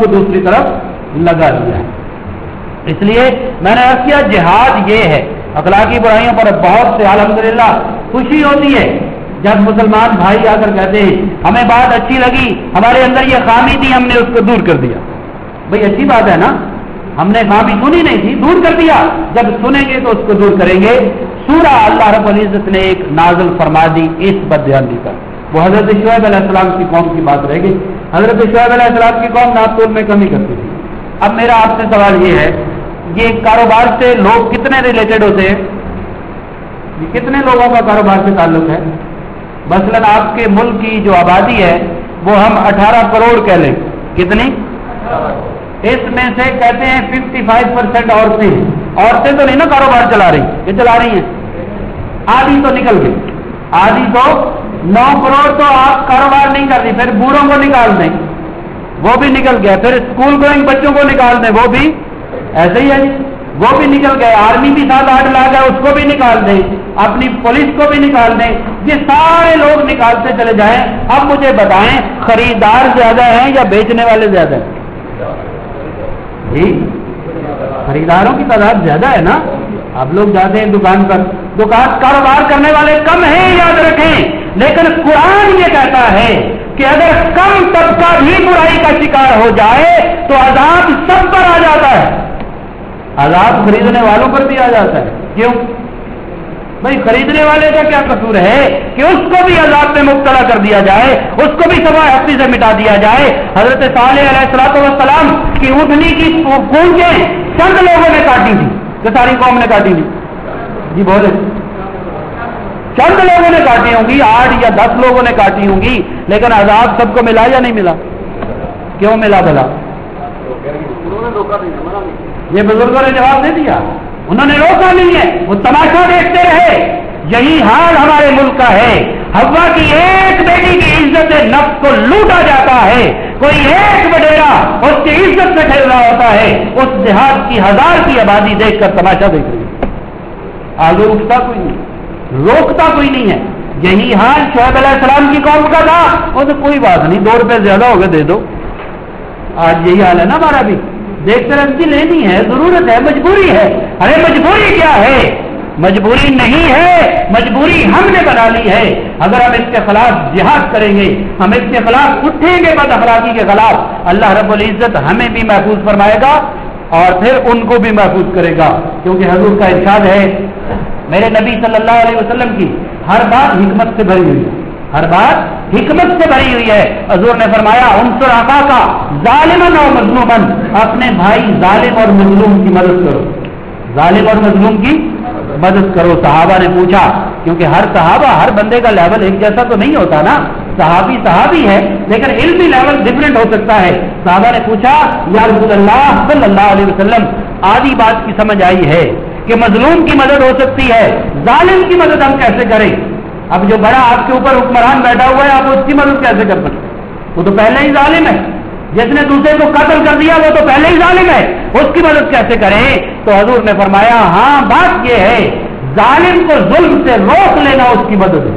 کو دوسری طرف لگا دیا ہے. اس لیے میں نے عرض کیا جہاد یہ ہے. اخلاقی برائیوں پر بہت سے الحمدللہ خوشی ہوتی ہے جب مسلمان بھائی آ کر کہتے ہیں ہمیں بات اچھی لگی, ہمارے اندر یہ خامی تھی, ہم نے اس کو دور کر دیا. بھئی اچھی بات ہے نا, ہم نے خامی سنی نہیں تھی, دور کر دیا. جب سنیں گے تو اس کو دور کریں گے. سورہ اللہ رب العزت نے ایک نازل فرما دی اس بددھیانی پر. وہ حضرت شعیب علیہ السلام کی قوم کی بات رہ گئی. حضرت شعیب علیہ السلام کی قوم ناپتول میں کمی کرتی تھی. اب میرا آپ سے سوال یہ ہے, یہ کاروبار سے لوگ کتنے ریلیٹڈ ہوتے ہیں؟ یہ کتنے لوگوں کا کاروبار سے تعلق ہے؟ مثلاً آپ کے ملک کی جو آبادی ہے وہ ہم 18 کروڑ کہہ لیں. کتنی؟ اس میں سے کہتے ہیں 55% عورتیں ہیں. عورتیں تو نہیں نا کاروبار چلا رہی, یہ چلا رہی ہیں. آدھی تو نکل گئی, آدھی تو 9 کروڑ تو آپ کاروبار نہیں کر رہی. پھر بوڑھوں کو نکال دیں, وہ بھی نکل گیا. پھر اسکول گوئنگ بچوں کو نکال دیں, وہ بھی ایسے ہی ہے, وہ بھی نکل گئے. آرمی بھی 7-8 لاکھ ہے, اس کو بھی نکال دیں. اپنی پولیس کو بھی نکال دیں. یہ سارے لوگ نکالتے چلے جائیں. اب مجھے بتائیں خریدار زیادہ ہیں یا بیچنے والے زیادہ ہیں؟ جی خریداروں کی تعداد زیادہ ہے نا. آپ لوگ جاتے ہیں دکان پر, دکان کاروبار کرنے والے کم ہیں, یاد رکھیں. لیکن قرآن یہ کہتا ہے کہ اگر کم طبقہ بھی برائی کا شکار ہو جائے تو عذاب سب پر آ جاتا ہے. عذاب خریدنے والوں پر بھی آ جاتا ہے. کیوں بھائی؟ خریدنے والے کا کیا قصور ہے کہ اس کو بھی عذاب میں مبتلا کر دیا جائے, اس کو بھی سوائے ہفتے سے مٹا دیا جائے. حضرت صالح علیہ السلام کی اونٹنی کی پونجیں چند لوگوں نے کاٹی تھی کہ ساری قوم نے کاٹی تھی؟ جی بولے, چند لوگوں نے کاٹی ہوں گی, 8 یا 10 لوگوں نے کاٹی ہوں گی, لیکن عذاب سب کو ملا یا نہیں ملا؟ کیوں ملا بھلا؟ یہ بزرگوں نے جواب دے دیا, انہوں نے روکا نہیں ہے, وہ تماشا دیکھتے رہے. یہی حال ہمارے ملک کا ہے. حوا کی ایک بیٹی کی عزت نفس کو لوٹا جاتا ہے. کوئی ایک وڈیرا اس کی عزت سے کھیل رہا ہوتا ہے, اس دیہات کی 1000 کی آبادی دیکھ کر تماشا دیکھ رہی ہے. آگے اٹھتا کوئی نہیں, روکتا کوئی نہیں ہے. یہی حال شعیب علیہ السلام کی قوم کا تھا. وہ تو کوئی بات نہیں, 2 روپے زیادہ ہو گئے دے دو. آج یہی حال ہے نا ہمارا بھی. دیکھتے رہتی لینی ہے, ضرورت ہے, مجبوری ہے. ارے مجبوری کیا ہے؟ مجبوری نہیں ہے, مجبوری ہم نے بنا لی ہے. اگر ہم اس کے خلاف جہاد کریں گے, ہم اس کے خلاف اٹھیں گے بد اخلاقی کے خلاف, اللہ رب العزت ہمیں بھی محفوظ فرمائے گا اور پھر ان کو بھی محفوظ کرے گا. کیونکہ حضور کا ارشاد ہے, میرے نبی صلی اللہ علیہ وسلم کی ہر بات حکمت سے بھری ہوئی ہے, ہر بات حکمت سے بھری ہوئی ہے. حضور نے فرمایا انصر اخاک ظالما و مظلوما, اپنے بھائی ظالم اور مظلوم کی مدد کرو, ظالم اور مظلوم کی مدد کرو. صحابہ نے پوچھا, کیونکہ ہر صحابہ, ہر بندے کا لیول ایک جیسا تو نہیں ہوتا نا. صحابی ہے لیکن علمی لیول ڈفرینٹ ہو سکتا ہے. صحابہ نے پوچھا یا رسول اللہ صلی اللہ علیہ وسلم, آدھی بات کی سمجھ آئی ہے کہ مظلوم کی مدد ہو سکتی ہے, ظالم کی مدد ہم کیسے کریں؟ اب جو بڑا آپ کے اوپر حکمران بیٹھا ہوا ہے, آپ اس کی مدد کیسے کر سکتے؟ وہ تو پہلے ہی ظالم ہے. جس نے دوسرے کو قتل کر دیا وہ تو پہلے ہی ظالم ہے, اس کی مدد کیسے کریں؟ تو حضور نے فرمایا ہاں بات یہ ہے, ظالم کو ظلم سے روک لینا اس کی مدد ہے.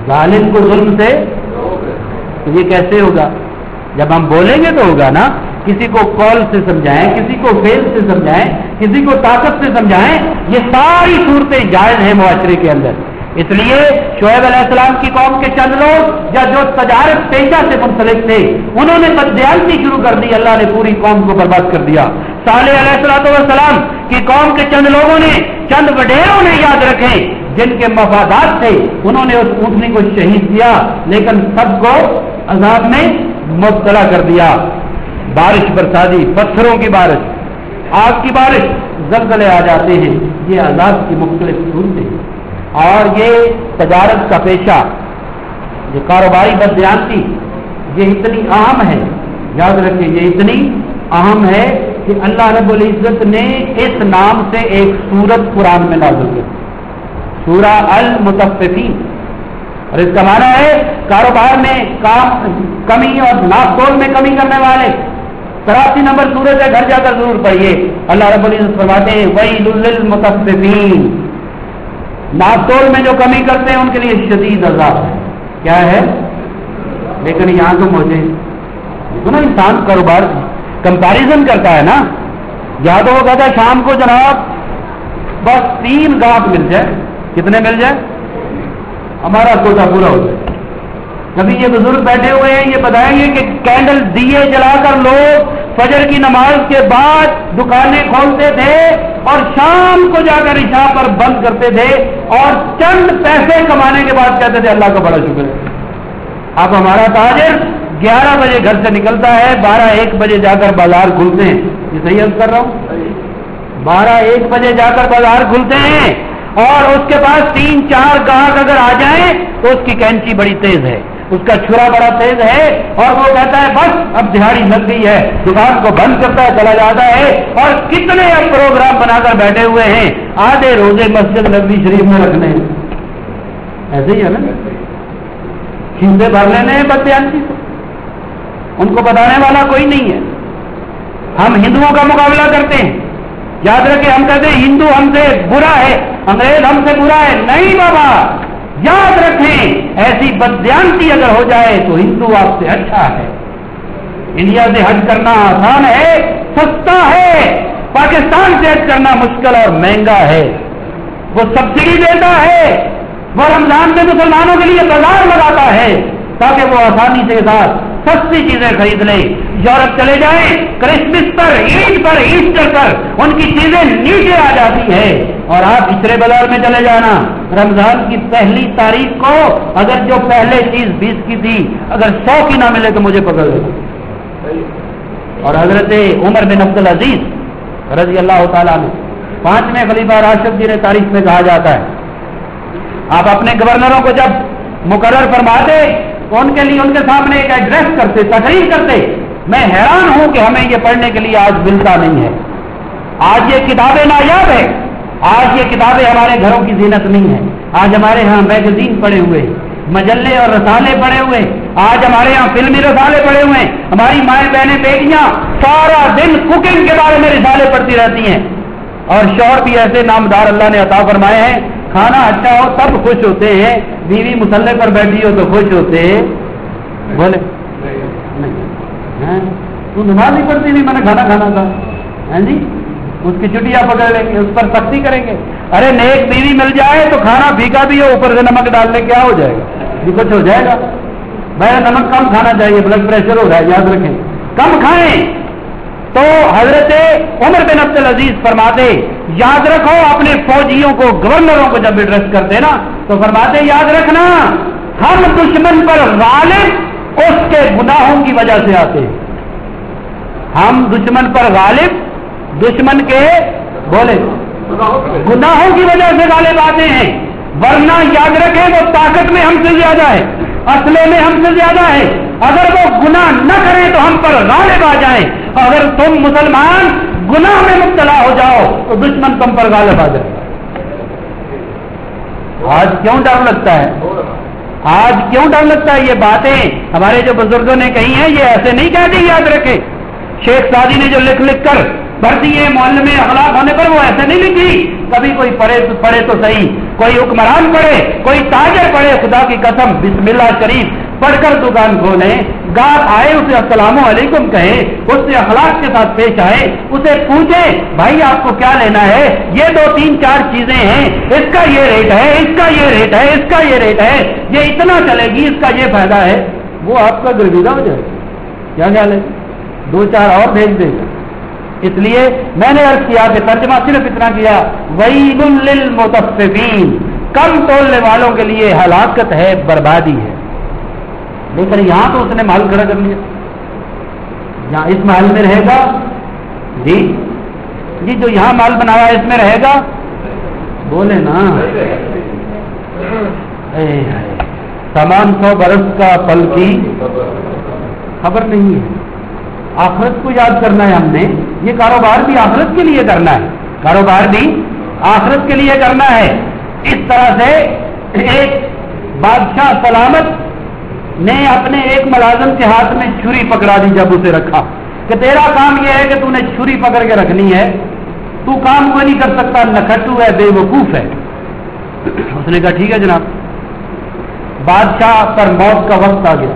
ظالم کو ظلم سے, تو یہ کیسے ہوگا؟ جب ہم بولیں گے تو ہوگا نا. کسی کو قول سے سمجھائیں, کسی کو فعل سے سمجھائیں, کسی کو طاقت سے سمجھائیں, یہ ساری صورتیں جائز ہیں معاشرے کے اندر. اس لیے شعیب علیہ السلام کی قوم کے چند لوگ یا جو تجارت پیشہ سے منسلک تھے, انہوں نے بددیانتی شروع کر دی, اللہ نے پوری قوم کو برباد کر دیا. صالح علیہ السلام کی قوم کے چند لوگوں نے, چند وڈیروں نے, یاد رکھیں, جن کے مفادات تھے, انہوں نے اس اونٹنی کو شہید کیا, لیکن سب کو عذاب میں مبتلا کر دیا. بارش برسا دی, پتھروں کی بارش, آگ کی بارش, زلزلے آ جاتے ہیں. یہ عذاب کی مختلف صورتیں ہیں. اور یہ تجارت کا پیشہ, یہ کاروباری بددیانتی, یہ اتنی اہم ہے, یاد رکھیں یہ اتنی اہم ہے کہ اللہ رب العزت نے اس نام سے ایک سورت قرآن میں نازل کی, سورہ المطففین. اور اس کا معنی ہے کاروبار میں کمی اور ناپ تول میں کمی کرنے والے. 83 نمبر سورت ہے, گھر جا کر ضرور پڑھیے. اللہ رب العزت فرماتے ہیں ویل للمطففین, ناپ تول میں جو کمی کرتے ہیں ان کے لیے شدید عذاب ہے. کیا ہے؟ لیکن یہاں تو مجھے دیکھو نا انسان کاروبار کمپیریزن کرتا ہے نا. یا تو وہ کہتا ہے شام کو جناب بس 3 گاہک مل جائے. کتنے مل جائے؟ ہمارا کوٹا پورا ہو جائے. کبھی یہ بزرگ بیٹھے ہوئے ہیں یہ بتائیں گے کہ کینڈل دیے جلا کر لوگ فجر کی نماز کے بعد دکانیں کھولتے تھے اور شام کو جا کر عشاء پر بند کرتے تھے اور چند پیسے کمانے کے بعد کہتے تھے اللہ کا بڑا شکر ہے. اب ہمارا تاجر 11 بجے گھر سے نکلتا ہے, 12-1 بجے جا کر بازار کھلتے ہیں. یہ صحیح عرض کر رہا ہوں؟ 12-1 بجے جا کر بازار کھلتے ہیں اور اس کے پاس 3-4 گاہک اگر آ جائیں تو اس کی کینچی بڑی تیز ہے, اس کا چھرا بڑا تیز ہے اور وہ کہتا ہے بس اب دہاڑی لگ گئی ہے, دکان کو بند کرتا ہے, چلا جاتا ہے. اور کتنے اب پروگرام بنا کر بیٹھے ہوئے ہیں, آدھے روزے مسجد نبوی شریف میں رکھنے ہیں. ایسے ہی ہے نا, کھیندے بھر لینے ہیں بدیانتی سے, ان کو بتانے والا کوئی نہیں ہے. ہم ہندوؤں کا مقابلہ کرتے ہیں, یاد رکھیں ہم کہتے ہیں ہندو ہم سے برا ہے, انگریز ہم سے برا ہے. نہیں بابا, یاد رکھیں ایسی بددیانتی اگر ہو جائے تو ہندو آپ سے اچھا ہے. انڈیا سے حج کرنا آسان ہے, سستا ہے. پاکستان سے حج کرنا مشکل اور مہنگا ہے. وہ سبسڈی دیتا ہے, وہ رمضان میں مسلمانوں کے لیے بازار لگاتا ہے تاکہ وہ آسانی کے ساتھ سستی چیزیں خرید لیں. یورپ چلے جائیں, کرسمس پر, عید پر, ایسٹر پر ان کی چیزیں نیچے آ جاتی ہے. اور آپ ہچرے بازار میں چلے جانا, رمضان کی پہلی تاریخ کو اگر جو پہلے چیز 20 کی تھی اگر 100 کی نہ ملے تو مجھے پکڑ لے. اور حضرت عمر بن عبد العزیز رضی اللہ تعالیٰ عنہ 5ویں خلیفہ راشد جی نے تاریخ میں کہا جاتا ہے, آپ اپنے گورنروں کو جب مقرر فرماتے تو ان کے لیے ان کے سامنے ایک ایڈریس کرتے, تقریر کرتے. میں حیران ہوں کہ ہمیں یہ پڑھنے کے لیے آج ملتا نہیں ہے. آج یہ کتابیں نایاب ہے, آج یہ کتابیں ہمارے گھروں کی زینت نہیں ہے. آج ہمارے ہاں میگزین پڑے ہوئے, مجلے اور رسالے پڑے ہوئے, آج ہمارے ہاں فلمی رسالے پڑے ہوئے ہیں. ہماری مائیں بہنیں بیٹیاں سارا دن کوکنگ کے بارے میں رسالے پڑھتی رہتی ہیں اور شوہر بھی ایسے نامدار اللہ نے عطا فرمائے ہیں, کھانا اچھا ہو تب خوش ہوتے ہیں, بیوی مسلح پر بیٹھی ہو تو خوش ہوتے ہیں. بولے تو نماز نہیں پڑھتی نہیں, میں نے کھانا کھانا تھا. ہاں جی, اس کی چٹیاں پکڑ لیں گے, اس پر سختی کریں گے. ارے نیک بیوی مل جائے تو کھانا پھیکا بھی ہو, اوپر سے نمک ڈالنے کیا ہو جائے گا, یہ کچھ ہو جائے گا. بھائی نمک کم کھانا چاہیے, بلڈ پریشر ہو رہا ہے, یاد رکھیں کم کھائیں. تو حضرت عمر بن عبد العزیز فرماتے یاد رکھو اپنے فوجیوں کو, گورنروں کو جب ایڈریس کرتے نا تو فرماتے یاد رکھنا ہم دشمن پر غالب اس کے گناہوں کی وجہ سے آتے ہیں. ہم دشمن پر غالب, دشمن کے بولے گناہوں کی وجہ سے غالب آتے ہیں. ورنہ یاد رکھیں وہ طاقت میں ہم سے زیادہ ہے, اسلحے میں ہم سے زیادہ ہے. اگر وہ گناہ نہ کریں تو ہم پر غالب آ جائیں. اگر تم مسلمان گناہ میں مبتلا ہو جاؤ تو دشمن تم پر غالب آ جائے. آج کیوں ڈر لگتا ہے, آج کیوں ڈر لگتا ہے؟ یہ باتیں ہمارے جو بزرگوں نے کہی ہیں یہ ایسے نہیں کہہ دی, یاد رکھیں. شیخ سعدی نے جو لکھ لکھ کر پڑھ دیے معلم اخلاق ہونے پر, وہ ایسے نہیں لکھی. کبھی کوئی پڑھے تو صحیح, کوئی حکمران پڑھے, کوئی تاجر پڑھے, خدا کی قسم بسم اللہ شریف پڑھ کر دکان کھولیں, گاہک آئے اسے السلام علیکم کہیں, اس سے اخلاق کے ساتھ پیش آئے, اسے پوچھیں بھائی آپ کو کیا لینا ہے, یہ 2-3-4 چیزیں ہیں, اس کا یہ ریٹ ہے, اس کا یہ ریٹ ہے, اس کا یہ ریٹ ہے, یہ اتنا چلے گی, اس کا یہ فائدہ ہے. وہ آپ کا گرویدہ ہو جائے. کیا خیال ہے؟ 2-4 اور بھیج دے گا. اس لیے میں نے عرض کیا کہ ترجمہ صرف اتنا کیا, ویل للمطففین, کم تولنے والوں کے لیے ہلاکت ہے, بربادی ہے. لیکن یہاں تو اس نے مال کھڑا کر لیا, یہاں اس محل میں رہے گا جی, جی جو یہاں مال بنایا اس میں رہے گا, بولے نا سامان 100 برس کا پل کی خبر نہیں ہے. آخرت کو یاد کرنا ہے ہم نے, یہ کاروبار بھی آخرت کے لیے کرنا ہے, کاروبار بھی آخرت کے لیے کرنا ہے. اس طرح سے ایک بادشاہ سلامت نے اپنے ایک ملازم کے ہاتھ میں چھری پکڑا دی, جب اسے رکھا کہ تیرا کام یہ ہے کہ تو نے چھری پکڑ کے رکھنی ہے, تو کام کوئی نہیں کر سکتا, نکھٹو ہے, بے وقوف ہے. اس نے کہا ٹھیک ہے جناب. بادشاہ پر موت کا وقت آ گیا,